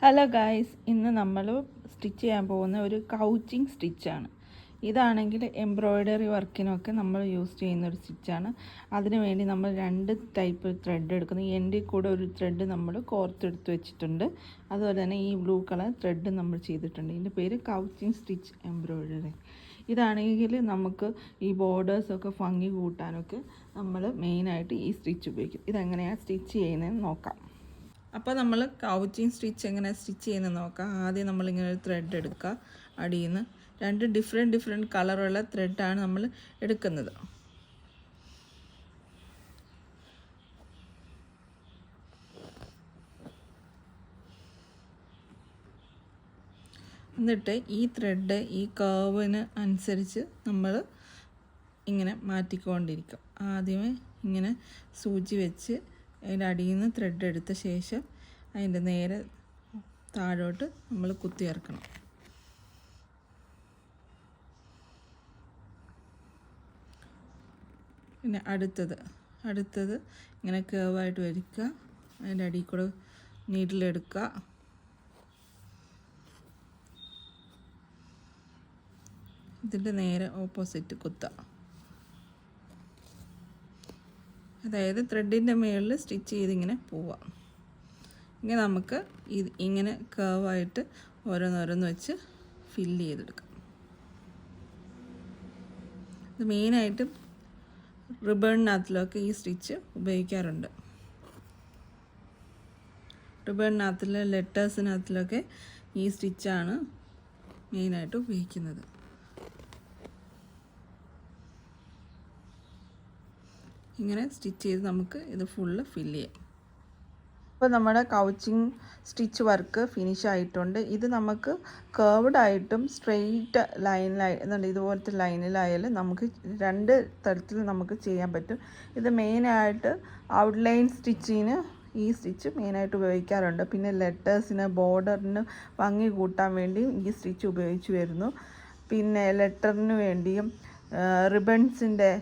Hello guys, ഇന്ന് നമ്മൾ stitch ചെയ്യാൻ പോകുന്ന ഒരു കൗച്ചിങ് സ്റ്റിച്ചാണ്. ഇതാണെങ്കിൽ എംബ്രോയ്ഡറി വർക്കിനൊക്കെ നമ്മൾ യൂസ് ചെയ്യുന്ന ഒരു സ്റ്റിച്ചാണ്. അതിനു വേണ്ടി നമ്മൾ 2 ടൈപ്പ് ത്രെഡ് എടുക്കുന്നു. എൻഡിൽ കൂടെ ഒരു ത്രെഡ് നമ്മൾ കോർത്തെടുത്ത് വെച്ചിട്ടുണ്ട്. അതുപോലെ തന്നെ ഈ ബ്ലൂ കളർ ത്രെഡ് നമ്മൾ ചെയ്തിട്ടുണ്ട്. ഇതിൻ്റെ പേര് കൗച്ചിങ് സ്റ്റിച്ച് എംബ്രോയ്ഡറി. ഇതാണെങ്കിൽ നമുക്ക് ഈ ബോർഡേഴ്സൊക്കെ ഭംഗി കൂട്ടാനൊക്കെ നമ്മൾ മെയിനായിട്ട് ഈ സ്റ്റിച്ച് ഉപയോഗിക്കും. ഇതെങ്ങനെയാണ് സ്റ്റിച്ച് ചെയ്യുന്നതെന്ന് നോക്കാം. അപ്പോൾ നമ്മൾ കൗച്ചിങ് സ്റ്റിച്ച് എങ്ങനെ സ്റ്റിച്ച് ചെയ്യുന്നത് നോക്കാം. ആദ്യം നമ്മളിങ്ങനെ ഒരു ത്രെഡ് എടുക്കുക. അടിയിൽ നിന്ന് 2 ഡിഫറെൻറ്റ് കളറുള്ള ത്രെഡാണ് നമ്മൾ എടുക്കുന്നത്. എന്നിട്ട് ഈ ത്രെഡ് ഈ കർവിന് അനുസരിച്ച് നമ്മൾ ഇങ്ങനെ മാറ്റിക്കൊണ്ടിരിക്കും. ആദ്യമേ ഇങ്ങനെ സൂചി വെച്ച് അതിൻ്റെ അടിയിൽ നിന്ന് ത്രെഡ് എടുത്ത ശേഷം അതിൻ്റെ നേരെ താഴോട്ട് നമ്മൾ കുത്തി ഇറക്കണം. പിന്നെ അടുത്തത് ഇങ്ങനെ കേവായിട്ട് വരിക്കുക. അതിൻ്റെ അടിയിൽ കൂടെ നീഡിലെടുക്കുക. ഇതിൻ്റെ നേരെ ഓപ്പോസിറ്റ് കുത്തുക. അതായത് ത്രെഡിൻ്റെ മുകളിൽ സ്റ്റിച്ച് ചെയ്തിങ്ങനെ പോവാം. ഇങ്ങനെ നമുക്ക് ഇങ്ങനെ കർവായിട്ട് ഓരോന്നോരോന്ന് വെച്ച് ഫില്ല് ചെയ്തെടുക്കാം. ഇത് മെയിനായിട്ടും റിബണിനകത്തിലൊക്കെ ഈ സ്റ്റിച്ച് ഉപയോഗിക്കാറുണ്ട്. റിബണിനകത്തിലെ ലെറ്റേഴ്സിനകത്തിലൊക്കെ ഈ സ്റ്റിച്ചാണ് മെയിനായിട്ട് ഉപയോഗിക്കുന്നത്. ഇങ്ങനെ സ്റ്റിച്ച് ചെയ്ത് നമുക്ക് ഇത് ഫുള്ള് ഫില്ല് ചെയ്യാം. ഇപ്പോൾ നമ്മുടെ കൗച്ചിങ് സ്റ്റിച്ച് വർക്ക് ഫിനിഷ് ആയിട്ടുണ്ട്. ഇത് നമുക്ക് കേർവ്ഡ് ആയിട്ടും സ്ട്രെയിറ്റ് ലൈനിലായി എന്നുണ്ട് ഇതുപോലത്തെ ലൈനിലായാലും നമുക്ക് 2 തരത്തിൽ നമുക്ക് ചെയ്യാൻ പറ്റും. ഇത് മെയിനായിട്ട് ഔട്ട്ലൈൻ സ്റ്റിച്ചിന് ഈ സ്റ്റിച്ച് മെയിനായിട്ട് ഉപയോഗിക്കാറുണ്ട്. പിന്നെ ലെറ്റേഴ്സിന് ബോർഡറിന് ഭംഗി കൂട്ടാൻ വേണ്ടിയും ഈ സ്റ്റിച്ച് ഉപയോഗിച്ച് വരുന്നു. പിന്നെ ലെറ്ററിന് വേണ്ടിയും റിബൺസിൻ്റെ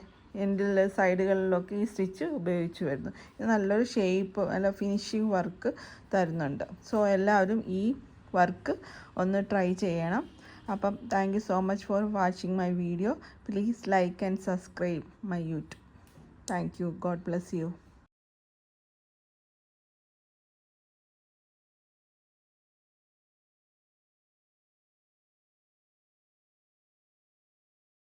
എൻഡിൽ സൈഡുകളിലൊക്കെ ഈ സ്റ്റിച്ച് ഉപയോഗിച്ച് വരുന്നു. ഇത് നല്ലൊരു ഷേപ്പ് നല്ല ഫിനിഷിങ് വർക്ക് തരുന്നുണ്ട്. സോ എല്ലാവരും ഈ വർക്ക് ഒന്ന് ട്രൈ ചെയ്യണം. അപ്പം thank you so much for watching my video. Please like and subscribe my YouTube. Thank you. God bless you.